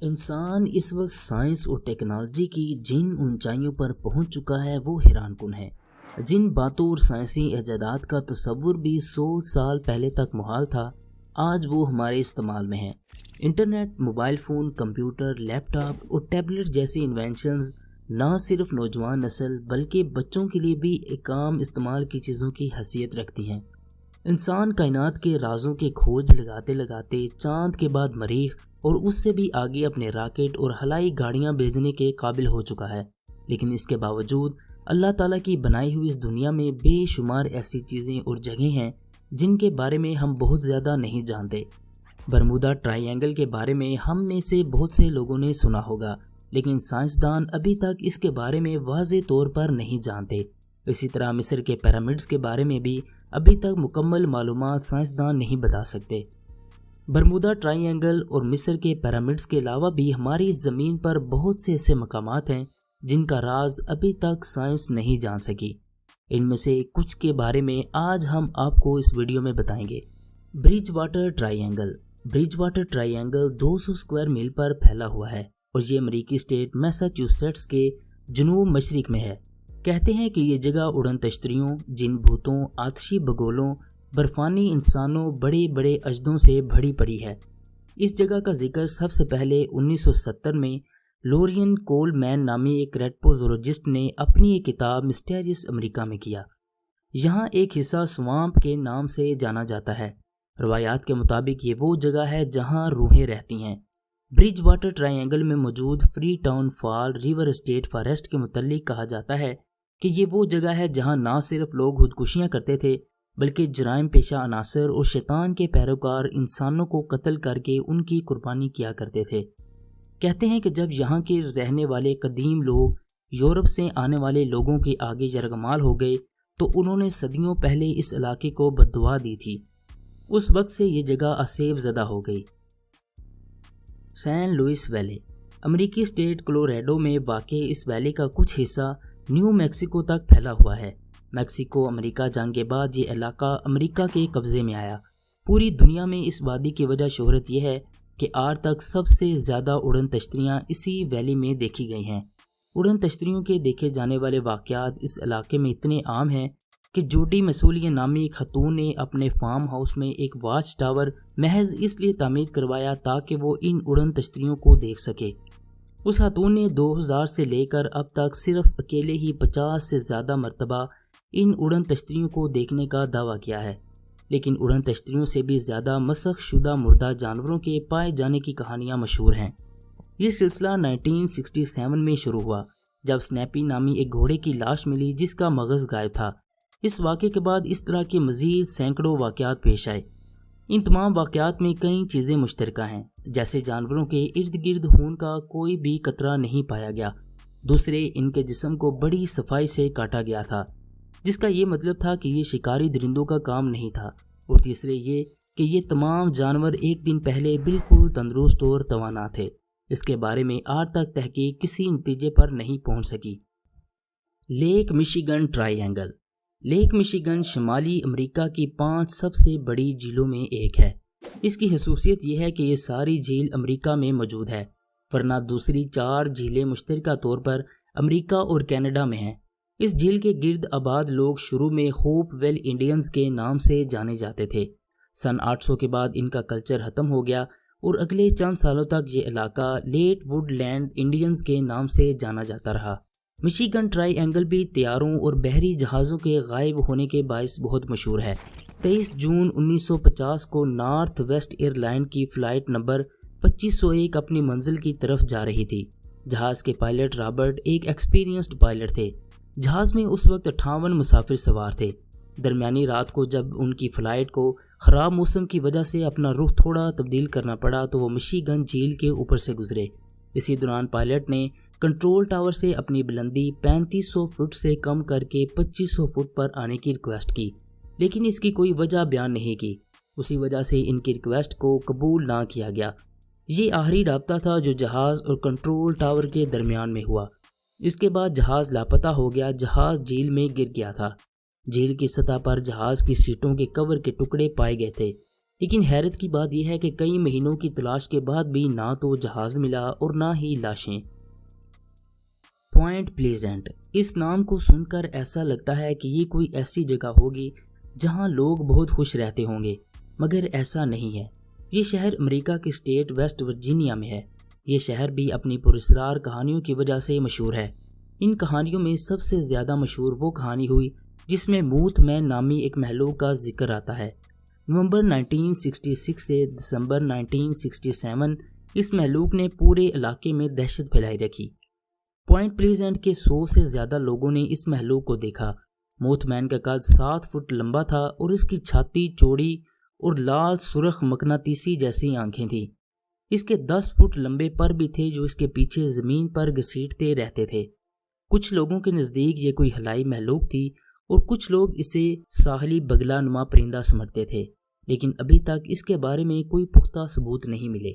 انسان اس وقت سائنس اور ٹیکنالوجی کی جن اونچائیوں پر پہنچ چکا ہے وہ حیران کن ہے۔ جن باتوں اور سائنسی ایجادات کا تصور بھی 100 سال پہلے تک محال تھا، آج وہ ہمارے استعمال میں ہیں۔ انٹرنیٹ، موبائل فون، کمپیوٹر، لیپ ٹاپ اور ٹیبلٹ جیسی انوینشنز نہ صرف نوجوان نسل بلکہ بچوں کے لیے بھی ایک عام استعمال کی چیزوں کی حیثیت رکھتی ہیں۔ انسان کائنات کے رازوں کے کھوج لگاتے لگاتے چاند کے بعد مریخ اور اس سے بھی آگے اپنے راکٹ اور ہوائی گاڑیاں بھیجنے کے قابل ہو چکا ہے، لیکن اس کے باوجود اللہ تعالیٰ کی بنائی ہوئی اس دنیا میں بے شمار ایسی چیزیں اور جگہیں ہیں جن کے بارے میں ہم بہت زیادہ نہیں جانتے۔ برمودا ٹرائی اینگل کے بارے میں ہم میں سے بہت سے لوگوں نے سنا ہوگا، لیکن سائنسدان ابھی تک اس کے بارے میں واضح طور پر نہیں جانتے۔ اسی طرح مصر کے پیرامڈز کے بارے میں بھی ابھی تک مکمل معلومات سائنسدان نہیں بتا سکتے۔ برمودا ٹرائی اینگل اور مصر کے پیرامڈز کے علاوہ بھی ہماری زمین پر بہت سے ایسے مقامات ہیں جن کا راز ابھی تک سائنس نہیں جان سکی۔ ان میں سے کچھ کے بارے میں آج ہم آپ کو اس ویڈیو میں بتائیں گے۔ برج واٹر ٹرائی اینگل۔ برج واٹر ٹرائی اینگل 200 اسکوائر میل پر پھیلا ہوا ہے اور یہ امریکی اسٹیٹ میساچیوسیٹس کے جنوب مشرق میں ہے۔ کہتے ہیں کہ یہ جگہ اڑن تشتریوں، جن بھوتوں، آتشی بگولوں، برفانی انسانوں، بڑے بڑے اجدوں سے بھری پڑی ہے۔ اس جگہ کا ذکر سب سے پہلے 1970 میں لورین کول مین نامی ایک ریڈپوزولوجسٹ نے اپنی ایک کتاب مسٹیریس امریکہ میں کیا۔ یہاں ایک حصہ سوامپ کے نام سے جانا جاتا ہے۔ روایات کے مطابق یہ وہ جگہ ہے جہاں روحیں رہتی ہیں۔ برج واٹر ٹرائی اینگل میں موجود فری ٹاؤن فال ریور اسٹیٹ فارسٹ کے متعلق کہا جاتا ہے کہ یہ وہ جگہ ہے جہاں نہ صرف لوگ خودکشیاں کرتے تھے بلکہ جرائم پیشہ عناصر اور شیطان کے پیروکار انسانوں کو قتل کر کے ان کی قربانی کیا کرتے تھے۔ کہتے ہیں کہ جب یہاں کے رہنے والے قدیم لوگ یورپ سے آنے والے لوگوں کے آگے یرغمال ہو گئے تو انہوں نے صدیوں پہلے اس علاقے کو بددعا دی تھی۔ اس وقت سے یہ جگہ اسیب زدہ ہو گئی۔ سین لوئس ویلی۔ امریکی اسٹیٹ کلوریڈو میں واقع اس ویلی کا کچھ حصہ نیو میکسیکو تک پھیلا ہوا ہے۔ میکسیکو امریکہ جنگ کے بعد یہ علاقہ امریکہ کے قبضے میں آیا۔ پوری دنیا میں اس وادی کی وجہ شہرت یہ ہے کہ آج تک سب سے زیادہ اڑن تشتریاں اسی ویلی میں دیکھی گئی ہیں۔ اڑن تشتریوں کے دیکھے جانے والے واقعات اس علاقے میں اتنے عام ہیں کہ جوڈی مسولی نامی خاتون نے اپنے فارم ہاؤس میں ایک واچ ٹاور محض اس لیے تعمیر کروایا تاکہ وہ ان اڑن تشتریوں کو دیکھ سکے۔ اس خاتون نے 2000 سے لے کر اب تک صرف اکیلے ہی 50 سے زیادہ مرتبہ ان اڑن تشتریوں کو دیکھنے کا دعویٰ کیا ہے، لیکن اڑن تشتریوں سے بھی زیادہ مسخ شدہ مردہ جانوروں کے پائے جانے کی کہانیاں مشہور ہیں۔ یہ سلسلہ 1967 میں شروع ہوا جب سنیپی نامی ایک گھوڑے کی لاش ملی جس کا مغز غائب تھا۔ اس واقعے کے بعد اس طرح کے مزید سینکڑوں واقعات پیش آئے۔ ان تمام واقعات میں کئی چیزیں مشترکہ ہیں، جیسے جانوروں کے ارد گرد خون کا کوئی بھی قطرہ نہیں پایا گیا، دوسرے ان کے جسم کو بڑی صفائی سے کاٹا گیا تھا جس کا یہ مطلب تھا کہ یہ شکاری درندوں کا کام نہیں تھا، اور تیسرے یہ کہ یہ تمام جانور ایک دن پہلے بالکل تندرست اور توانا تھے۔ اس کے بارے میں آج تک تحقیق کسی نتیجے پر نہیں پہنچ سکی۔ Lake Michigan triangle. Lake Michigan شمالی امریکہ کی 5 سب سے بڑی جھیلوں میں ایک ہے۔ اس کی خصوصیت یہ ہے کہ یہ ساری جھیل امریکہ میں موجود ہے، ورنہ دوسری 4 جھیلیں مشترکہ طور پر امریکہ اور کینیڈا میں ہیں۔ اس جھیل کے گرد آباد لوگ شروع میں ہوپ ویل انڈینز کے نام سے جانے جاتے تھے۔ سن 800 کے بعد ان کا کلچر ختم ہو گیا اور اگلے چند سالوں تک یہ علاقہ لیٹ ووڈ لینڈ انڈینز کے نام سے جانا جاتا رہا۔ مشیگن ٹرائی اینگل بھی طیاروں اور بحری جہازوں کے غائب ہونے کے باعث بہت مشہور ہے۔ 23 جون 1950 کو نارتھ ویسٹ ایئر لائن کی فلائٹ نمبر 2501 اپنی منزل کی طرف جا رہی تھی۔ جہاز کے پائلٹ رابرٹ ایک ایکسپیرینسڈ پائلٹ تھے۔ جہاز میں اس وقت 58 مسافر سوار تھے۔ درمیانی رات کو جب ان کی فلائٹ کو خراب موسم کی وجہ سے اپنا رخ تھوڑا تبدیل کرنا پڑا تو وہ مشیگن جھیل کے اوپر سے گزرے۔ اسی دوران پائلٹ نے کنٹرول ٹاور سے اپنی بلندی 3500 فٹ سے کم کر کے 2500 فٹ پر آنے کی ریکویسٹ کی، لیکن اس کی کوئی وجہ بیان نہیں کی۔ اسی وجہ سے ان کی ریکویسٹ کو قبول نہ کیا گیا۔ یہ آخری رابطہ تھا جو جہاز اور کنٹرول ٹاور کے درمیان میں ہوا۔ اس کے بعد جہاز لاپتہ ہو گیا۔ جہاز جھیل میں گر گیا تھا۔ جھیل کی سطح پر جہاز کی سیٹوں کے کور کے ٹکڑے پائے گئے تھے۔ لیکن حیرت کی بات یہ ہے کہ کئی مہینوں کی تلاش کے بعد بھی نہ تو جہاز ملا اور نہ ہی لاشیں۔ پوائنٹ پلیزنٹ، اس نام کو سن کر ایسا لگتا ہے کہ یہ کوئی ایسی جگہ ہوگی جہاں لوگ بہت خوش رہتے ہوں گے، مگر ایسا نہیں ہے۔ یہ شہر امریکہ کے اسٹیٹ ویسٹ ورجینیا میں ہے۔ یہ شہر بھی اپنی پراسرار کہانیوں کی وجہ سے مشہور ہے۔ ان کہانیوں میں سب سے زیادہ مشہور وہ کہانی ہوئی جس میں موتھ مین نامی ایک مخلوق کا ذکر آتا ہے۔ نومبر 1966 سے دسمبر 1967 اس مخلوق نے پورے علاقے میں دہشت پھیلائی رکھی۔ پوائنٹ پلیزنٹ کے 100 سے زیادہ لوگوں نے اس مخلوق کو دیکھا۔ موتھ مین کا قد 7 فٹ لمبا تھا اور اس کی چھاتی چوڑی اور لال سرخ مقناطیسی جیسی آنکھیں تھیں۔ اس کے 10 فٹ لمبے پر بھی تھے جو اس کے پیچھے زمین پر گھسیٹتے رہتے تھے۔ کچھ لوگوں کے نزدیک یہ کوئی ہلائی مخلوق تھی اور کچھ لوگ اسے ساحلی بگلا نما پرندہ سمجھتے تھے، لیکن ابھی تک اس کے بارے میں کوئی پختہ ثبوت نہیں ملے۔